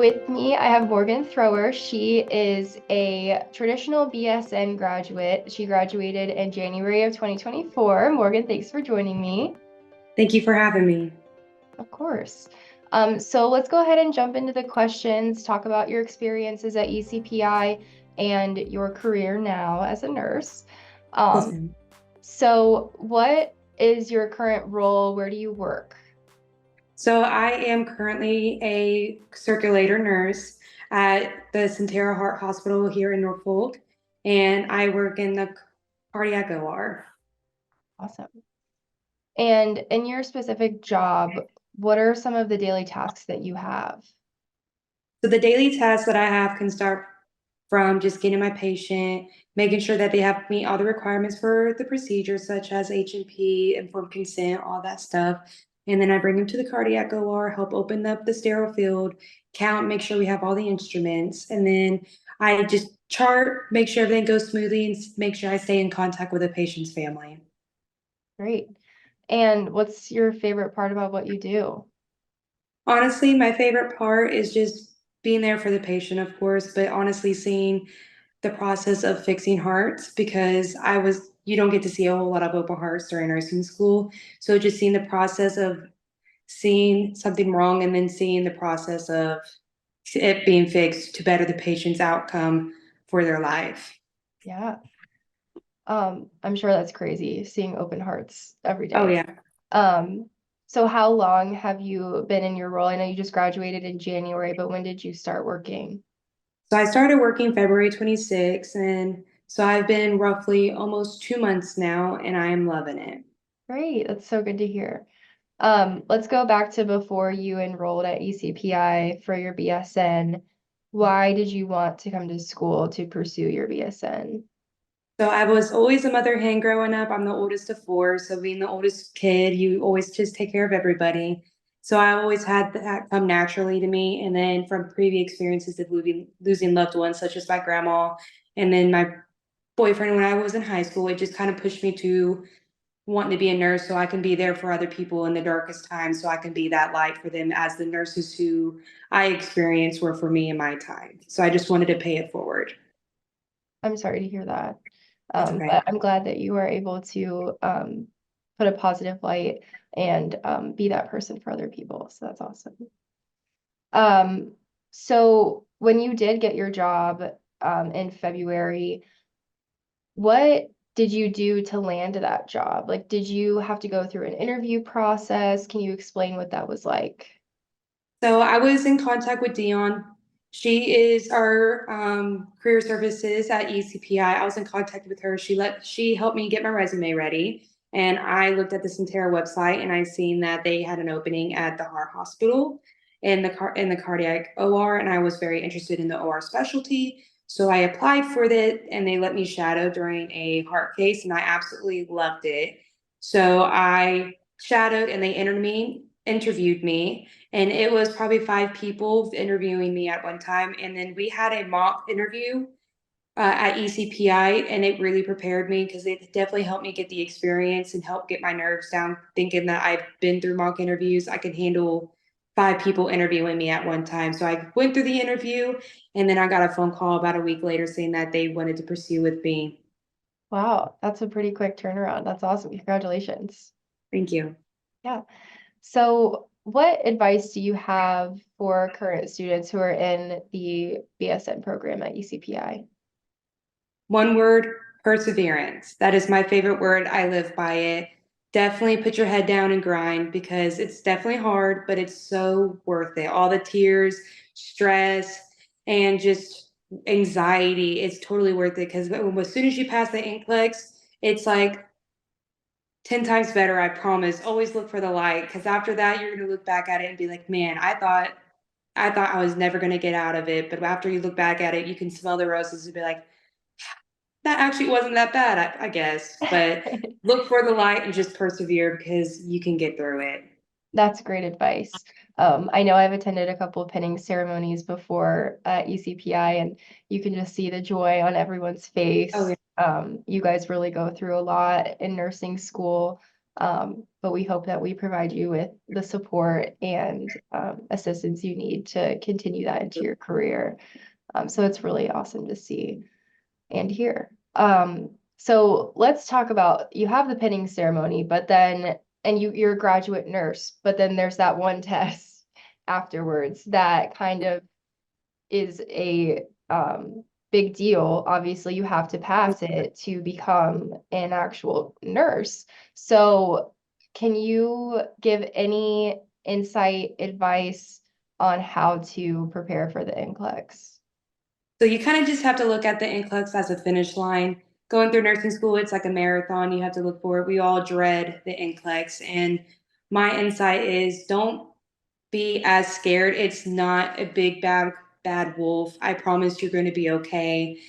With me, I have Morgan Thrower. She is a traditional BSN graduate. She graduated in January of 2024. Morgan, thanks for joining me. Thank you for having me. Of course. So let's go ahead and jump into the questions, talk about your experiences at ECPI and your career now as a nurse. Yes, ma'am. So what is your current role? Where do you work? So I am currently a circulator nurse at the Centera Heart Hospital here in Norfolk, and I work in the cardiac OR. Awesome. And in your specific job, what are some of the daily tasks that you have? So the daily tasks that I have can start from just getting my patient, making sure that they have meet all the requirements for the procedure, such as H&P, informed consent, all that stuff. And then I bring them to the cardiac OR, help open up the sterile field, count, make sure we have all the instruments. And then I just chart, make sure everything goes smoothly, and make sure I stay in contact with the patient's family. Great. And what's your favorite part about what you do? Honestly, my favorite part is just being there for the patient, of course, but honestly, seeing the process of fixing hearts because you don't get to see a whole lot of open hearts during nursing school. So just seeing the process of seeing something wrong and then seeing the process of it being fixed to better the patient's outcome for their life. Yeah. I'm sure that's crazy seeing open hearts every Oh, day. yeah. Um, so how long have you been in your role? I know you just graduated in January, but when did you start working? So I started working February 26th, and so I've been roughly almost 2 months now, and I am loving it. Great, that's so good to hear. Let's go back to before you enrolled at ECPI for your BSN. Why did you want to come to school to pursue your BSN? So I was always a mother hen growing up. I'm the oldest of four. So being the oldest kid, you always just take care of everybody. So I always had that come naturally to me. And then from previous experiences of losing loved ones, such as my grandma, and then my boyfriend when I was in high school, it just kind of pushed me to wanting to be a nurse so I can be there for other people in the darkest times, so I can be that light for them as the nurses who I experienced were for me in my time. So I just wanted to pay it forward. I'm sorry to hear that. It's okay. But I'm glad that you are able to put a positive light and be that person for other people. So that's awesome. Um, so when you did get your job in February, what did you do to land that job? Like, did you have to go through an interview process? Can you explain what that was like? So I was in contact with Dion. She is our career services at ECPI. I was in contact with her. She helped me get my resume ready, and I looked at the Centera website and I seen that they had an opening at the Heart Hospital in the cardiac OR, and I was very interested in the OR specialty. So I applied for it, and they let me shadow during a heart case, and I absolutely loved it. So I shadowed, and they interviewed me, and it was probably 5 people interviewing me at one time. And then we had a mock interview at ECPI, and it really prepared me because it definitely helped me get the experience and help get my nerves down, thinking that I've been through mock interviews. I could handle 5 people interviewing me at one time. So I went through the interview, and then I got a phone call about a week later saying that they wanted to pursue with me. Wow, that's a pretty quick turnaround. That's awesome. Congratulations. Thank you. Yeah. So, what advice do you have for current students who are in the BSN program at ECPI? One word, perseverance. That is my favorite word. I live by it. Definitely put your head down and grind because it's definitely hard, but it's so worth it. All the tears, stress, and just anxiety, it's totally worth it because as soon as you pass the NCLEX, it's like 10 times better, I promise. Always look for the light because after that, you're going to look back at it and be like, man, I thought I was never going to get out of it. But after you look back at it, you can smell the roses and be like, that actually wasn't that bad, I guess. But look for the light and just persevere because you can get through it. That's great advice. I know I've attended a couple of pinning ceremonies before at ECPI, and you can just see the joy on everyone's Oh, face. yeah. You guys really go through a lot in nursing school. But we hope that we provide you with the support and assistance you need to continue that into your career. So it's really awesome to see and hear. So let's talk about, you have the pinning ceremony, but then, and you're a graduate nurse, but then there's that one test afterwards that kind of is a big deal. Obviously, you have to pass it to become an actual nurse. So can you give any insight, advice on how to prepare for the NCLEX? So you kind of just have to look at the NCLEX as a finish line. Going through nursing school, it's like a marathon. You have to look for it. We all dread the NCLEX. And my insight is don't be as scared. It's not a big bad wolf. I promise you're going to be okay.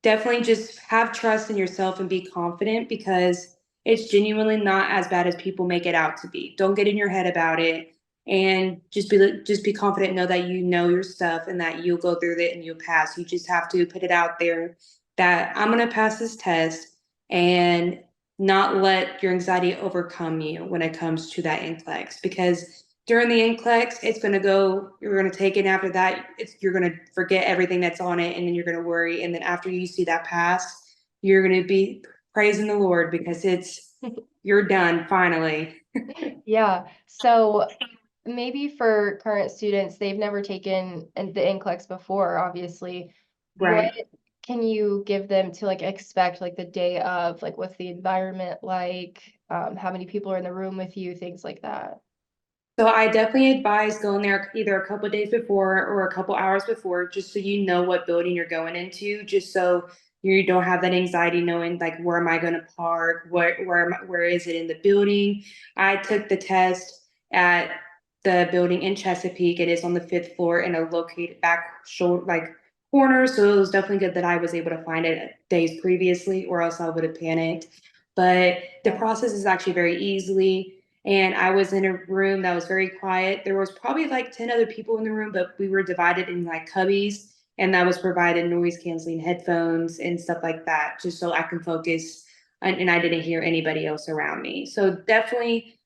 Definitely just have trust in yourself and be confident because it's genuinely not as bad as people make it out to be. Don't get in your head about it and just be confident and know that you know your stuff and that you'll go through it and you'll pass. You just have to put it out there that I'm going to pass this test and not let your anxiety overcome you when it comes to that NCLEX because during the NCLEX, it's going to go, you're going to take it. And after that, you're going to forget everything that's on it. And then you're going to worry. And then after you see that pass, you're going to be praising the Lord because you're done finally. Yeah. So maybe for current students, they've never taken the NCLEX before, obviously. What Right. can you give them to like expect like the day of, like what's the environment like? How many people are in the room with you, things like that. So I definitely advise going there either a couple of days before or a couple hours before, just so you know what building you're going into, just so you don't have that anxiety knowing like where am I going to park, where is it in the building. I took the test at the building in Chesapeake. It is on the fifth floor in a located back shoulder like corner, so it was definitely good that I was able to find it days previously, or else I would have panicked. But the process is actually very easily. And I was in a room that was very quiet. There was probably like 10 other people in the room, but we were divided in like cubbies, and that was provided noise canceling headphones and stuff like that, just so I can focus and I didn't hear anybody else around me. So definitely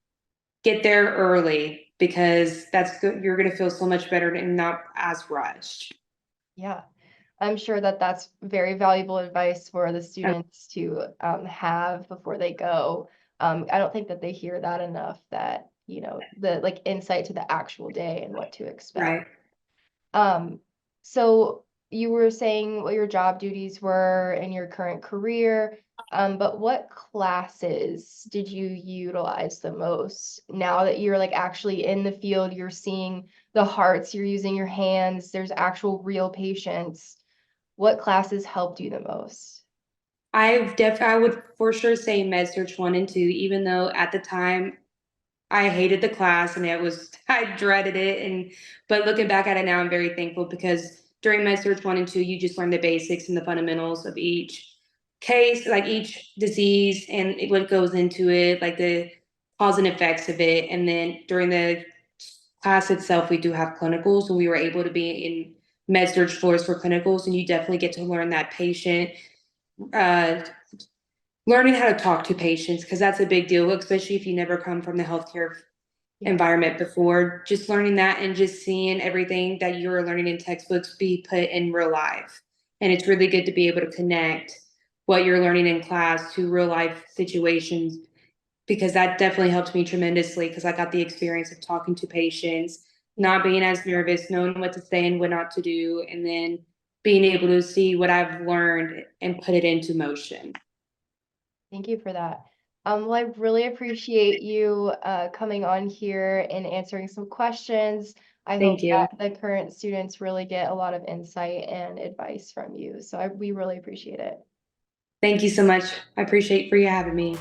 get there early because that's good. You're going to feel so much better and not as rushed. Yeah. I'm sure that that's very valuable advice for the students to have before they go. I don't think that they hear that enough, that, the like insight to the actual day and what to expect. Right. Um, so you were saying what your job duties were in your current career, but what classes did you utilize the most now that you're like actually in the field, you're seeing the hearts, you're using your hands, there's actual real patients. What classes helped you the most? I would for sure say med search 1 and 2, even though at the time I hated the class and I dreaded it. But looking back at it now, I'm very thankful because during med search 1 and 2, you just learn the basics and the fundamentals of each case, like each disease and what goes into it, like the cause and effects of it. And then during the class itself, we do have clinicals, and we were able to be in med search floors for clinicals, and you definitely get to learn that patient uh, learning how to talk to patients because that's a big deal, especially if you never come from the healthcare Yeah. environment before. Just learning that and just seeing everything that you're learning in textbooks be put in real life. And it's really good to be able to connect what you're learning in class to real life situations because that definitely helped me tremendously because I got the experience of talking to patients, Yeah. not being as nervous, knowing what to say and what not to do, and then being able to see what I've learned and put it into motion. Thank you for that. Well, I really appreciate you coming on here and answering some questions. I hope Thank you. that the current students really get a lot of insight and advice from you. So we really appreciate it. Thank you so much. I appreciate for you having me.